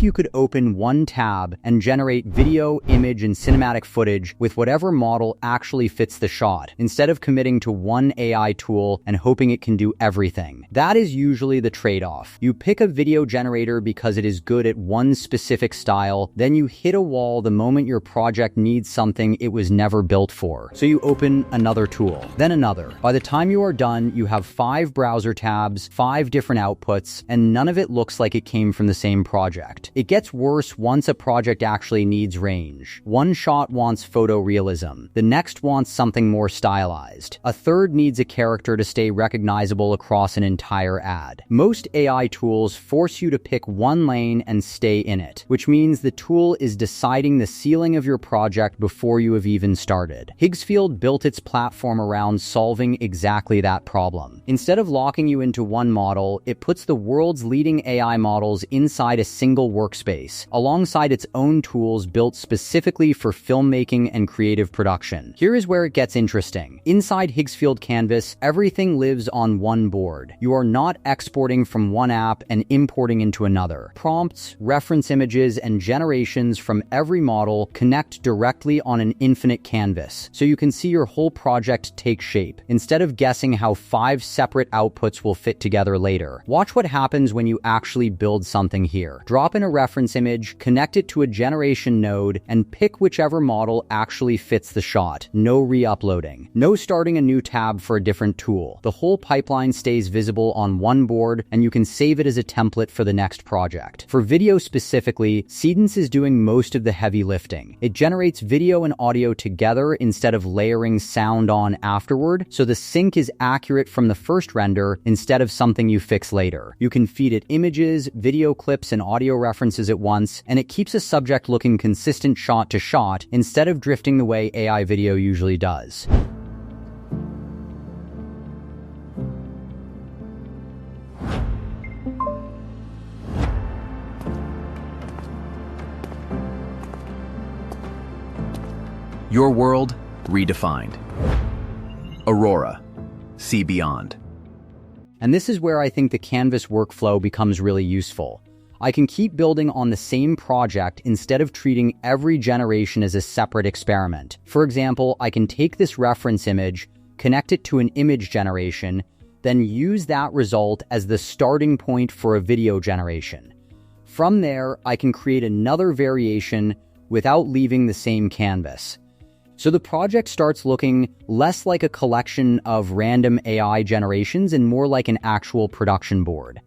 if you could open one tab and generate video, image, and cinematic footage with whatever model actually fits the shot, instead of committing to one AI tool and hoping it can do everything. That is usually the trade-off. You pick a video generator because it is good at one specific style, then you hit a wall the moment your project needs something it was never built for. So you open another tool, then another. By the time you are done, you have 5 browser tabs, 5 different outputs, and none of it looks like it came from the same project. It gets worse once a project actually needs range. One shot wants photorealism. The next wants something more stylized. A third needs a character to stay recognizable across an entire ad. Most AI tools force you to pick one lane and stay in it, which means the tool is deciding the ceiling of your project before you have even started. Higgsfield built its platform around solving exactly that problem. Instead of locking you into one model, it puts the world's leading AI models inside a single workspace, alongside its own tools built specifically for filmmaking and creative production. Here is where it gets interesting. Inside Higgsfield Canvas, everything lives on one board. You are not exporting from one app and importing into another. Prompts, reference images, and generations from every model connect directly on an infinite canvas, so you can see your whole project take shape, instead of guessing how 5 separate outputs will fit together later. Watch what happens when you actually build something here. Drop in a reference image, connect it to a generation node, and pick whichever model actually fits the shot. No re-uploading. No starting a new tab for a different tool. The whole pipeline stays visible on one board, and you can save it as a template for the next project. For video specifically, Cadence is doing most of the heavy lifting. It generates video and audio together instead of layering sound on afterward, so the sync is accurate from the first render instead of something you fix later. You can feed it images, video clips, and audio references at once, and it keeps a subject looking consistent shot to shot instead of drifting the way AI video usually does. Your world redefined. Aurora. See beyond. And this is where I think the Canvas workflow becomes really useful. I can keep building on the same project instead of treating every generation as a separate experiment. For example, I can take this reference image, connect it to an image generation, then use that result as the starting point for a video generation. From there, I can create another variation without leaving the same canvas. So the project starts looking less like a collection of random AI generations and more like an actual production board.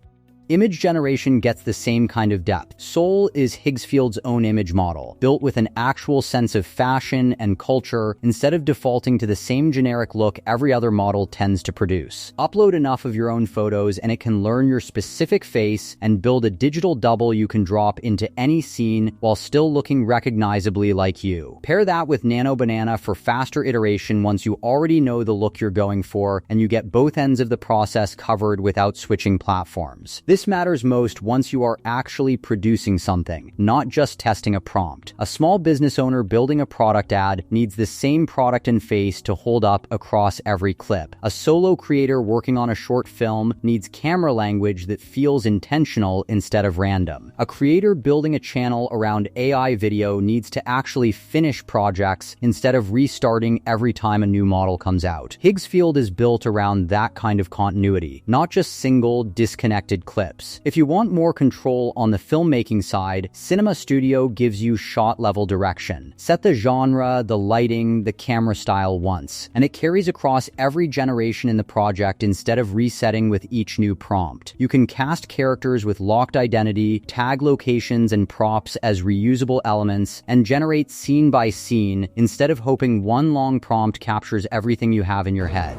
Image generation gets the same kind of depth. Soul is Higgsfield's own image model, built with an actual sense of fashion and culture instead of defaulting to the same generic look every other model tends to produce. Upload enough of your own photos and it can learn your specific face and build a digital double you can drop into any scene while still looking recognizably like you. Pair that with Nano Banana for faster iteration once you already know the look you're going for, and you get both ends of the process covered without switching platforms. This matters most once you are actually producing something, not just testing a prompt. A small business owner building a product ad needs the same product and face to hold up across every clip. A solo creator working on a short film needs camera language that feels intentional instead of random. A creator building a channel around AI video needs to actually finish projects instead of restarting every time a new model comes out. Higgsfield is built around that kind of continuity, not just single, disconnected clips. If you want more control on the filmmaking side, Cinema Studio gives you shot-level direction. Set the genre, the lighting, the camera style once, and it carries across every generation in the project instead of resetting with each new prompt. You can cast characters with locked identity, tag locations and props as reusable elements, and generate scene by scene instead of hoping one long prompt captures everything you have in your head.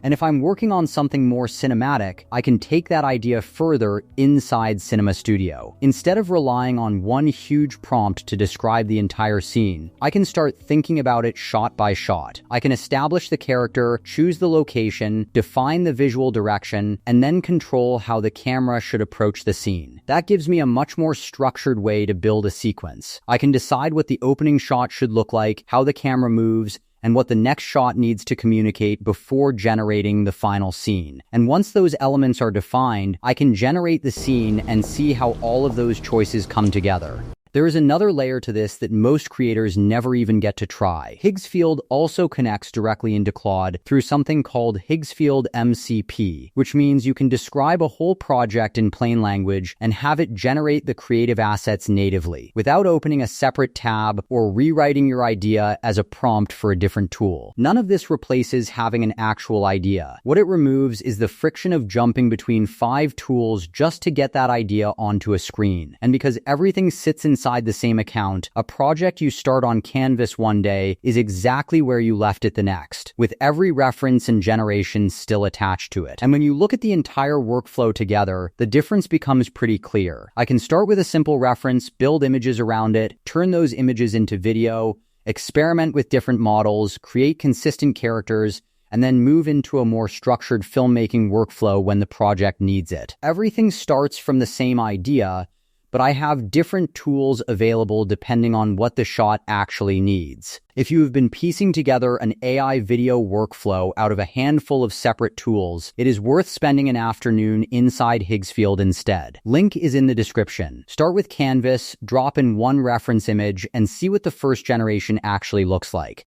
And if I'm working on something more cinematic, I can take that idea further inside Cinema Studio. Instead of relying on one huge prompt to describe the entire scene, I can start thinking about it shot by shot. I can establish the character, choose the location, define the visual direction, and then control how the camera should approach the scene. That gives me a much more structured way to build a sequence. I can decide what the opening shot should look like, how the camera moves, and what the next shot needs to communicate before generating the final scene. And once those elements are defined, I can generate the scene and see how all of those choices come together. There is another layer to this that most creators never even get to try. Higgsfield also connects directly into Claude through something called Higgsfield MCP, which means you can describe a whole project in plain language and have it generate the creative assets natively, without opening a separate tab or rewriting your idea as a prompt for a different tool. None of this replaces having an actual idea. What it removes is the friction of jumping between 5 tools just to get that idea onto a screen. And because everything sits inside the same account, a project you start on Canvas one day is exactly where you left it the next, with every reference and generation still attached to it. And when you look at the entire workflow together, the difference becomes pretty clear. I can start with a simple reference, build images around it, turn those images into video, experiment with different models, create consistent characters, and then move into a more structured filmmaking workflow when the project needs it. Everything starts from the same idea, but I have different tools available depending on what the shot actually needs. If you have been piecing together an AI video workflow out of a handful of separate tools, it is worth spending an afternoon inside Higgsfield instead. Link is in the description. Start with Canvas, drop in one reference image, and see what the first generation actually looks like.